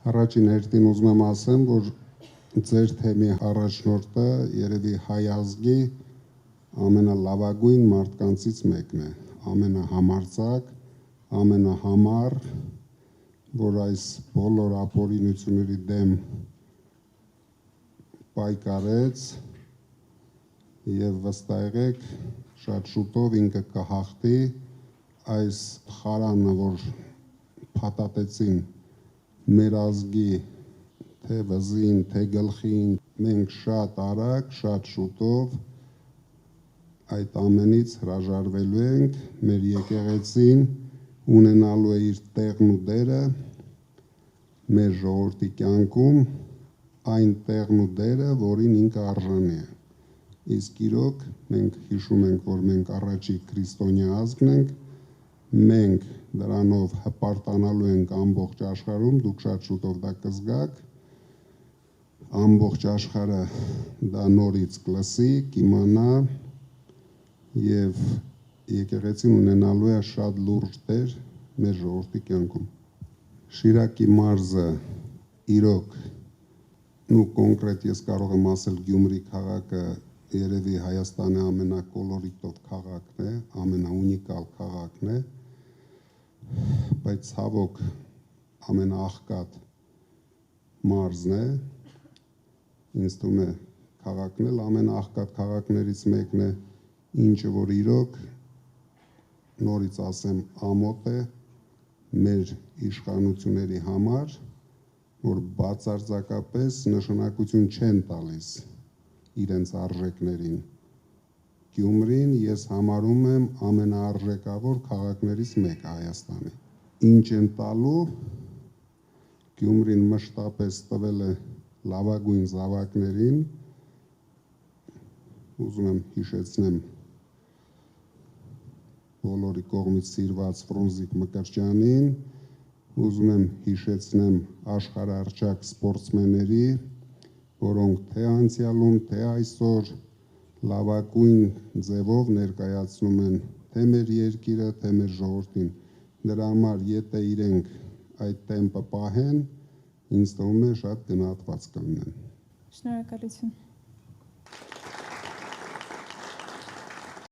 Առաջին հերթին ուզում եմ ասեմ, որ ձեր թեմի առաջնորդը երևի հայ ազգի ամենալավագույն մարդկանցից մեկն է, ամենահամարձակ, ամենահամառ, որ այս բոլոր ապօրինությունների դեմ պայքարեց եւ վստահ եղեք, շատ շուտով ինքը կհաղթի այս խարանը, որ փաթաթեցին մեր ազգի թե վզին, թե գլխին, մենք շատ արագ, շատ շուտով այդ ամենից հրաժարվելու ենք, մեր եկեղեցին ունենալու է իր տեղն ու դերը մեր ժողովրդի կյանքում, այն տեղն ու դերը, որին ինքը արժանի է։ Իսկ իրոք մենք հիշում ենք, որ մենք առաջի քրիստոնյա ազգն ենք, մենք դրանով հպարտանալու ենք ամբողջ աշխարհում, դուք շատ շուտով դա կզգաք, ամբողջ աշխարհը դա նորից կլսի, կիմանա եւ եկեղեցին ունենալու է շատ լուրջ դեր մեր ժողովրդի կյանքում։ Շիրակի մարզը իրոք ու կոնկրետ ես կարող եմ ասել Գյումրի քաղաքը երևի Հայաստանի ամենակոլորիտով քաղաքն է, ամենաունիկալ քաղաքն է, բայց ցավոք ամենաաղքատ մարզն է, ինձ թվում է քաղաքն էլ ամենաաղքատ քաղաքներից մեկն է, ինչը որ իրոք նորից ասեմ ամոթ է մեր իշխանությունների համար, որ բացարձակապես նշանակություն չեն տալիս իրենց արժեքներին։ Գյումրին ես համարում եմ ամենաարժեքավոր քաղաքներից մեկը Հայաստանի։ Ինչ են տալու, Գյումրին մշտապես տվել է լավագույն զավակներին, ուզում եմ հիշեցնեմ բոլորի կողմից սիրված Ֆրունզիկ Մկրտչյանին, ուզում եմ հիշեցնեմ աշխարհահռչակ սպորտսմենների, որոնք թե անցյալում, թե այսօր լավագույն ձևով ներկայացնում են թե մեր երկիրը, թե մեր ժողովրդին։ Դրա համար եթե իրենք այդ տեմպը պահեն, ինձ թվում է շատ գնահատված կլինեն։ Շնորհակալություն։